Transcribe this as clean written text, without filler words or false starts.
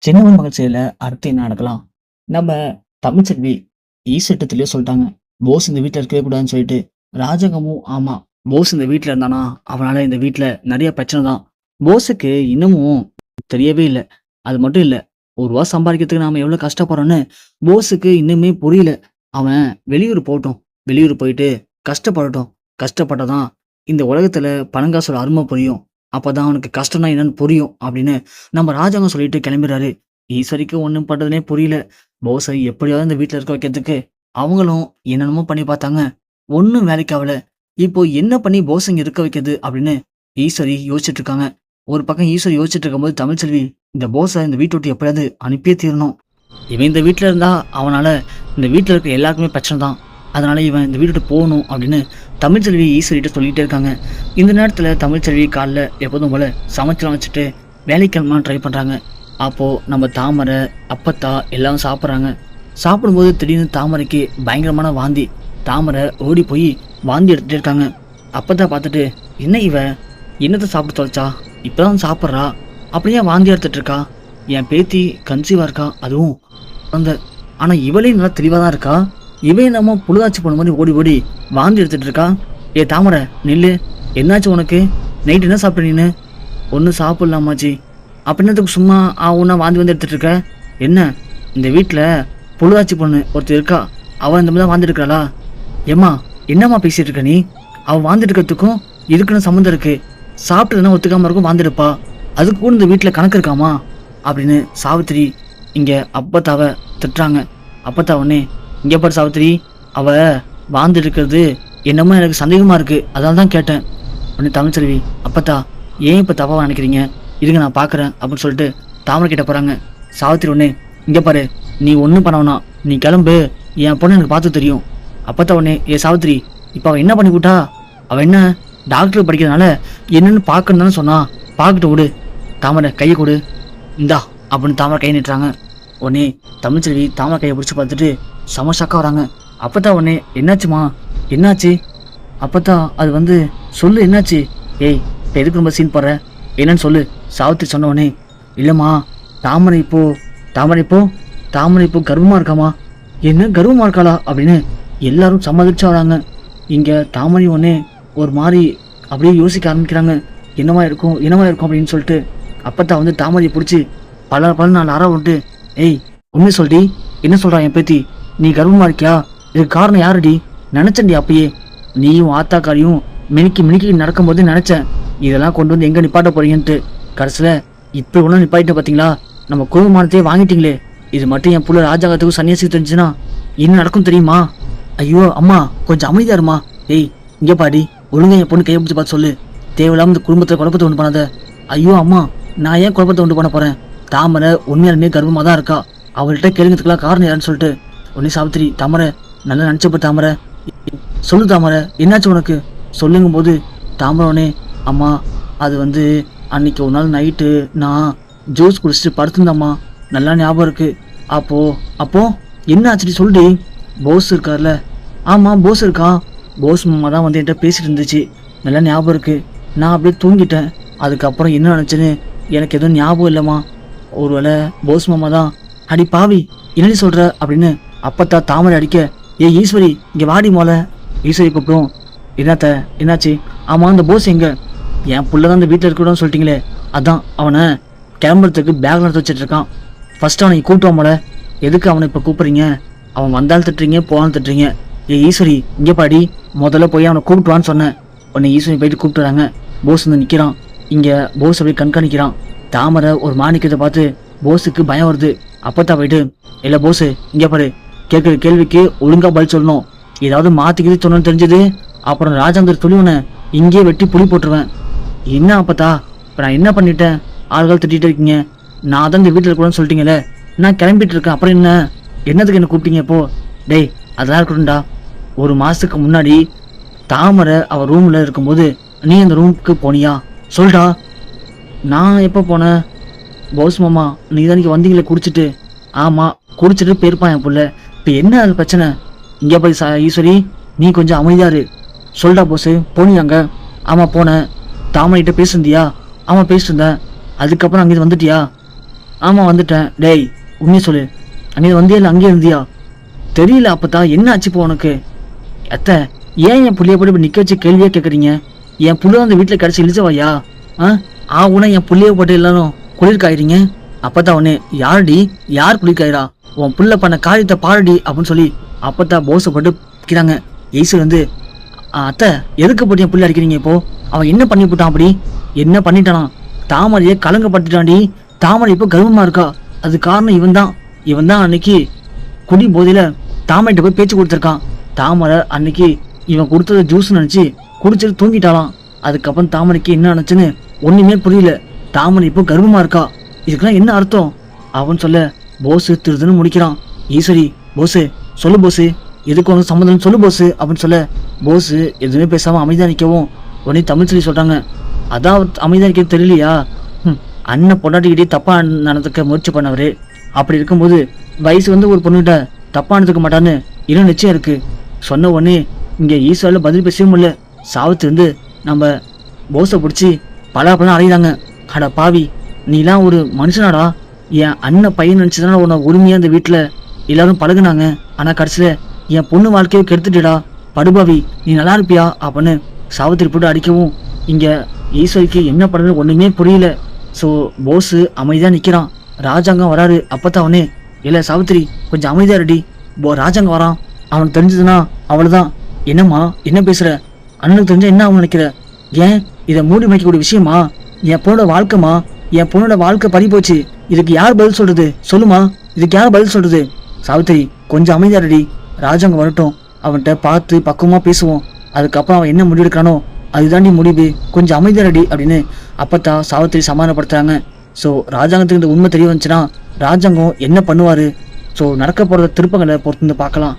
சின்னவன் மகிழ்ச்சியில அடுத்து என்ன நடக்கலாம்? நம்ம தமிழ்ச்செல்வி ஈசெட்டத்திலேயே சொல்ட்டாங்க. போஸ் இந்த வீட்ல இருக்கவே கூடாதுன்னு சொல்லிட்டு. ராஜகமும் ஆமா. போஸ் இந்த வீட்ல இருந்தானா, அவனால இந்த வீட்ல நெறைய பிரச்சனை தான். போஸுக்கு இன்னமும் தெரியவே இல்ல. அது மட்டும் இல்ல. ரூ. 1 சம்பாதிக்கிறதுக்கு நாம எவ்வளோ கஷ்டப்படுறோம்னு போஸுக்கு இன்னுமே புரியல. அவன் வெளியூர் போட்டும். வெளியூர் போயிட்டு கஷ்டப்படட்டும். கஷ்டப்பட்டா தான் இந்த உலகத்துல பணங்காசோட அருமை புரியும். அப்பதான் அவனுக்கு கஷ்டம்னா என்னன்னு புரியும் அப்படின்னு நம்ம ராஜாங்கம் சொல்லிட்டு கிளம்பிடுறாரு. ஈஸ்வரிக்கு ஒண்ணும் பண்றதுனே புரியல. போஸை எப்படியாவது இந்த வீட்ல இருக்க வைக்கிறதுக்கு அவங்களும் என்னென்னமோ பண்ணி பார்த்தாங்க. ஒண்ணும் வேலைக்கு ஆகல. இப்போ என்ன பண்ணி போஸ இங்க இருக்க வைக்கிறது அப்படின்னு ஈஸ்வரி யோசிச்சுட்டு இருக்காங்க. ஒரு பக்கம் ஈஸ்வரி யோசிச்சுட்டு இருக்கும்போது தமிழ்ச்செல்வி இந்த போஸை இந்த வீட்டை விட்டு எப்படியாவது அனுப்பியே தீரணும். இவன் இந்த வீட்ல இருந்தா அவனால இந்த வீட்ல இருக்க எல்லாருக்குமே பிரச்சனை தான். அதனால இவன் இந்த வீட்டு விட்டு போகணும் அப்படின்னு தமிழ்ச்செல்வி ஈஸ்வரிட்ட சொல்லிட்டே இருக்காங்க. இந்த நேரத்துல தமிழ்ச்செல்வி காலைல எப்போதும் போல சமைச்சலாம் வச்சுட்டு வேலைக்கிழமை ட்ரை பண்றாங்க. அப்போ நம்ம தாமரை, அப்பத்தா எல்லாம் சாப்பிட்றாங்க. சாப்பிடும்போது திடீர்னு தாமரைக்கு பயங்கரமான வாந்தி. தாமரை ஓடி போய் வாந்தி எடுத்துட்டு இருக்காங்க. அப்பத்தா பார்த்துட்டு, என்ன இவ என்னத்தை சாப்பிட்டு தொலைச்சா, இப்பதான் சாப்பிட்றா, அப்படியே வாந்தி எடுத்துட்டு இருக்கா, என் பேத்தி கன்சீவா இருக்கா, அதுவும் குழந்தை. ஆனா இவளே நல்லா தெளிவா தான் இருக்கா, இவன் நம்ம புழுதாச்சி போன மாதிரி ஓடி ஓடி வாந்தி எடுத்துட்டு இருக்கா. ஏ தாமரை நில்லு, என்னாச்சு உனக்கு, நைட் என்ன சாப்பிட்ட நீனு? ஒன்றும் சாப்பிடலாமாச்சி, அப்படின்னதுக்கு சும்மா ஒன்றா வாந்தி வந்து எடுத்துட்டு இருக்க. என்ன இந்த வீட்டில் பொழுதாச்சி பொண்ணு ஒருத்தர் இருக்கா, அவள் இந்த மாதிரி தான் வாந்தி எடுக்கிறாளா? ஏம்மா என்னம்மா பேசிட்டு இருக்க நீ? அவள் வாந்தி எடுக்கிறதுக்கும் இதுக்குன்னு சம்மந்தம் இருக்கு. சாப்பிட்டதுன்னா ஒத்துக்காம இருக்கும் வாந்தி எடுப்பா, அதுக்கு கூட இந்த வீட்டில் கணக்கு இருக்காமா அப்படின்னு சாவித்திரி இங்கே அப்பத்தாவை திட்டுறாங்க. அப்பத்தா உடனே, இங்கே பாரு சாவித்திரி, அவள் வாந்தி எடுக்கிறது என்னமோ எனக்கு சந்தேகமாக இருக்குது, அதனால தான் கேட்டேன். உடனே தமிழ்ச்செல்வி, அப்பத்தா ஏன் இப்போ தப்பாக நினைக்கிறீங்க, இருங்க நான் பார்க்குறேன் அப்படின்னு சொல்லிட்டு தாமரை கிட்ட போகிறாங்க. சாவித்திரி ஒன்று, இங்கே பாரு, நீ ஒன்றும் பண்ணவனா, நீ கிளம்பு, என் பொண்ணு எனக்கு பார்த்து தெரியும். அப்போத்தான் உடனே, ஏ சாவித்திரி, இப்போ அவள் என்ன பண்ணி விட்டா, அவள் என்ன டாக்டர் படிக்கிறதுனால என்னன்னு பார்க்கணும் தானே சொன்னா, பார்க்கிட்டு விடு, தாமரை கையை கொடு, இந்தா அப்படின்னு தாமரை கை நீட்டுறாங்க. உடனே தமிழ்ச்செல்வி தாமரை கையை பிடிச்சி பார்த்துட்டு சமஷாக்காக வராங்க. அப்போத்தான் உடனே, என்னாச்சுமா, என்னாச்சு? அப்போத்தான் அது வந்து சொல்லு என்னாச்சு? ஏய் இப்போ எதுக்கு ரொம்ப சீன் போடுற, என்னன்னு சொல்லு. சாவித்திரி சொன்ன உடனே, இல்லைம்மா தாமரை இப்போ கர்வமாக இருக்காமா. என்ன கர்வமாக இருக்காளா அப்படின்னு எல்லாரும் சம்மதிச்சு வராங்க. இங்கே தாமரை ஒன்னே ஒரு மாதிரி அப்படியே யோசிக்க ஆரம்பிக்கிறாங்க. என்னவா இருக்கும் அப்படின்னு சொல்லிட்டு அப்பத்தான் வந்து தாமரையை பிடிச்சி பல 4 அறை விட்டு, ஏய் உண்மை சொல்டி, என்ன சொல்கிறா என் பேத்தி, நீ கர்வமாக இருக்கியா, இதுக்கு காரணம் யாருடி? நினச்சேன்டி அப்பயே, நீயும் ஆத்தாக்காரியும் மினிக்கி நடக்கும்போது நினச்சேன், இதெல்லாம் கொண்டு வந்து எங்கே நிப்பாட்ட போறீங்கன்ட்டு. கடைசியில் இப்போ ஒன்றும் நிப்பாட்ட பார்த்தீங்களா, நம்ம கோபமானத்தையே வாங்கிட்டீங்களே. இது மட்டும் என் புள்ள ராஜாங்கத்துக்கும் சன்னியாசி தெரிஞ்சுன்னா என்ன நடக்கும் தெரியுமா? ஐயோ அம்மா கொஞ்சம் அமைதியா இருமா. ஏய் இங்கே பாடி, ஒழுங்கா என் பொண்ணு கையை பிடிச்சி பார்த்து சொல்லு, தேவையில்லாம இந்த குடும்பத்தில் குழப்பத்தை உண்டு பண்ணாத. ஐயோ அம்மா, நான் ஏன் குழப்பத்தை உண்டு பண்ண போகிறேன், தாமரை உண்மையாலுமே கர்வமாக தான் இருக்கா, அவள்கிட்ட கேளுங்கிறதுக்கெல்லாம் காரணம் யாருன்னு சொல்லிட்டு உடனே சாவித்திரி, தாமரை நல்லா நினச்சப்ப தாமரை, சொல்லு தாமரை என்னாச்சு உனக்கு சொல்லுங்கும் போது தாமரை உடனே, அம்மா அது வந்து அன்னைக்கு ஒரு நாள் நைட்டு நான் ஜூஸ் குடிச்சிட்டு படுத்துருந்தம்மா, நல்லா ஞாபகம் இருக்கு. அப்போ என்ன ஆச்சுடி சொல்லுடி. போஸ் இருக்கார்ல, ஆமாம் போஸ் இருக்கா, போஸ் மாமா தான் வந்து என்கிட்ட பேசிட்டு இருந்துச்சு, நல்லா ஞாபகம் இருக்கு. நான் அப்படியே தூங்கிட்டேன், அதுக்கப்புறம் என்ன நினச்சேன்னு எனக்கு எதுவும் ஞாபகம் இல்லைம்மா. ஒருவேளை போஸ் மாமா தான். அடி பாவி என்னடி சொல்கிற அப்படின்னு அப்பத்தா தாமரை அடிக்க, ஏ ஈஸ்வரி இங்கே வாடி மோல. ஈஸ்வரி கூப்பிடும், என்னாச்சு? ஆமாம் அந்த போஸ் எங்க? என் புள்ள தான் இந்த வீட்டில் இருக்கணும்னு சொல்லிட்டீங்களே, அதான் அவனை கிளம்புறதுக்கு பேக்ல எடுத்து வச்சுட்டு இருக்கான். ஃபர்ஸ்ட் அவனை கூப்பிட்டு போல, எதுக்கு அவனை இப்போ கூப்பிட்றீங்க? அவன் வந்தாலும் திட்டுறீங்க, போனாலும் திட்டுறீங்க. ஏ ஈஸ்வரி இங்கே பாடி, முதல்ல போய் அவனை கூப்பிட்டுவான்னு சொன்னேன். உடனே ஈஸ்வரி போயிட்டு கூப்பிட்டுறாங்க. போஸ் வந்து நிற்கிறான். இங்கே போஸ் அப்படியே கண்காணிக்கிறான். தாமரை ஒரு மாணிக்கத்தை பார்த்து போஸுக்கு பயம் வருது. அப்போத்தான் போயிட்டு, இல்லை போஸு இங்கே பாரு, கேட்குற கேள்விக்கு ஒழுங்காக பதில் சொல்லணும், ஏதாவது மாற்றிக்கிது சொன்னு தெரிஞ்சது அப்புறம் ராஜாந்தர் துளிவனை இங்கேயே வெட்டி புளி போட்டுருவேன். என்ன அப்பத்தா இப்போ நான் என்ன பண்ணிட்டேன், ஆள்கள் திட்டிகிட்டு இருக்கீங்க, நான் தான் இந்த வீட்டில் இருக்கணும்னு சொல்லிட்டீங்களே, நான் கிளம்பிட்டு இருக்கேன், அப்புறம் என்னதுக்கு என்ன கூப்பிட்டீங்க இப்போ? டேய் அதெல்லாம் இருக்கட்டும்டா, ஒரு மாதத்துக்கு முன்னாடி தாமரை அவள் ரூமில் இருக்கும்போது நீ அந்த ரூமுக்கு போனியா சொல்டா. நான் எப்போ போனேன்? போஸ் மாமா நீ தான் இங்கே வந்தீங்களே குடிச்சிட்டு. ஆமாம் குடிச்சிட்டு போயிருப்பான் என் புள்ள, இப்போ என்ன அது பிரச்சனை? இங்கே போய் ஈஸ்வரி நீ கொஞ்சம் அமைதியாரு, சொல்டா போஸு போனியாங்க? ஆமாம் போனேன். தாமரைகிட்ட பேசுந்தியா? ஆமாம் பேசிட்டு இருந்தேன். அதுக்கப்புறம் அங்கேருந்து வந்துட்டியா? ஆமா வந்துட்டேன். டேய் உண்மையை சொல்லு, அங்கே வந்தியா இல்லை அங்கேயே இருந்தியா? தெரியல அப்பத்தா, என்ன ஆச்சுப்போ உனக்கு? அத்தை, ஏன் என் புள்ளைய போட்டு நிக்க வச்சு கேள்வியா கேட்குறீங்க? என் புள்ள அந்த வீட்டில் கிடச்சி இழிச்சவாயா? ஆகுனா என் புள்ளைய போட்டு எல்லாரும் குளிர்காயிறீங்க. அப்பத்தா உடனே, யாருடி, யார் குளிர்காயிரா? உன் புள்ள பண்ண காரியத்தை பாருடி அப்படின்னு சொல்லி அப்பத்தா போஸை போட்டு வைக்கிறாங்க. ஈஸ்வர் வந்து, அத்தை எதுக்கு போட்டு என் புள்ள அடிக்கிறீங்க? இப்போ அவன் என்ன பண்ணி போட்டான்? அப்படி என்ன பண்ணிட்டானா? தாமரையை கலங்கப்பட்டுட்டான்டி. தாமரை இப்போ கர்வமா இருக்கா. அது காரணம் இவன் தான் அன்னைக்கு குடி போதையில தாமரைகிட்ட போய் பேச்சு கொடுத்துருக்கான். தாமரை அன்னைக்கு இவன் கொடுத்தத ஜூஸ் நினைச்சு குடிச்சிட்டு தூங்கிட்டாலாம். அதுக்கப்புறம் தாமரைக்கு என்ன நினைச்சுன்னு ஒண்ணுமே புரியல. தாமரை இப்போ கர்வமா இருக்கா. இதுக்கெல்லாம் என்ன அர்த்தம் அவன் சொல்ல போஸ் திருதுன்னு முடிக்கிறான். ஈஸ்வரி, போஸு சொல்லு போஸு, எதுக்கு உனக்கு சம்மந்தம் சொல்லு போஸு அப்படின்னு சொல்ல போஸ் எதுவுமே பேசாம அமைதியா நிற்கவும் உடனே தமிழ் சொல்லி சொல்றாங்க. அதான் அமைதியா நிற்கிறது தெரியலையா? அண்ணன் பொண்டாட்டிக்கிட்டே தப்பா நடந்துக்க முயற்சி பண்ணவரு. அப்படி இருக்கும்போது வயசு வந்து ஒரு பொண்ணுகிட்ட தப்பா நடந்துக்க மாட்டான்னு இன்னும் நிச்சயம் இருக்கு. சொன்ன உடனே இங்க ஈஸ்வரில் பதில் பேசவும் இல்லை. சாவித்து வந்து நம்ம போஸை பிடிச்சி பல அறையிறாங்க. அட பாவி, நீலாம் ஒரு மனுஷனாடா? என் அண்ணன் பையன் நினச்சதுனால உன்னை உரிமையாக இந்த வீட்டில் எல்லாரும் பழகுனாங்க. ஆனால் கடைசியில் என் பொண்ணு வாழ்க்கையை கெடுத்துட்டா. படுபாவி, நீ நல்லா இருப்பியா அப்படின்னு சாவித்திரி போட்டு அடிக்கவும் இங்கே ஈஸ்வரிக்கு என்ன பண்ணுறது ஒன்றுமே புரியல. ஸோ போஸு அமைதியாக நிற்கிறான். ராஜாங்கம் வராரு. அப்போத்தான் அவனே, இல்லை சாவித்திரி கொஞ்சம் அமைதியாக ரெடி, ராஜாங்கம் வரான், அவனுக்கு தெரிஞ்சதுன்னா அவ்வளோதான். என்னம்மா என்ன பேசுகிற? அண்ணனுக்கு தெரிஞ்சா என்ன அவன் நினைக்கிற? ஏன் இதை மூடி வைக்கக்கூடிய விஷயமா? என் பொண்ணோட வாழ்க்கைமா, என் பொண்ணோட வாழ்க்கை பறி போச்சு. இதுக்கு யார் பதில் சொல்றது? சொல்லுமா, இதுக்கு யார் பதில் சொல்றது? சாவித்திரி கொஞ்சம் அமைதியாக ரெடி, ராஜாங்கம் வரட்டும், அவன்கிட்ட பார்த்து பக்குவமாக பேசுவோம். அதுக்கப்புறம் அவன் என்ன முடிவெடுக்கிறானோ அதுதாண்டி முடிவு, கொஞ்சம் அமைதியாக ரெடி அப்படின்னு அப்பத்தான் சாவித்திரி சமாதானப்படுத்துறாங்க. ஸோ ராஜாங்கத்துக்கு இந்த உண்மை தெரிய வந்துச்சுன்னா ராஜாங்கம் என்ன பண்ணுவார்? ஸோ நடக்க போகிற திருப்பங்களை பொறுத்து பார்க்கலாம்.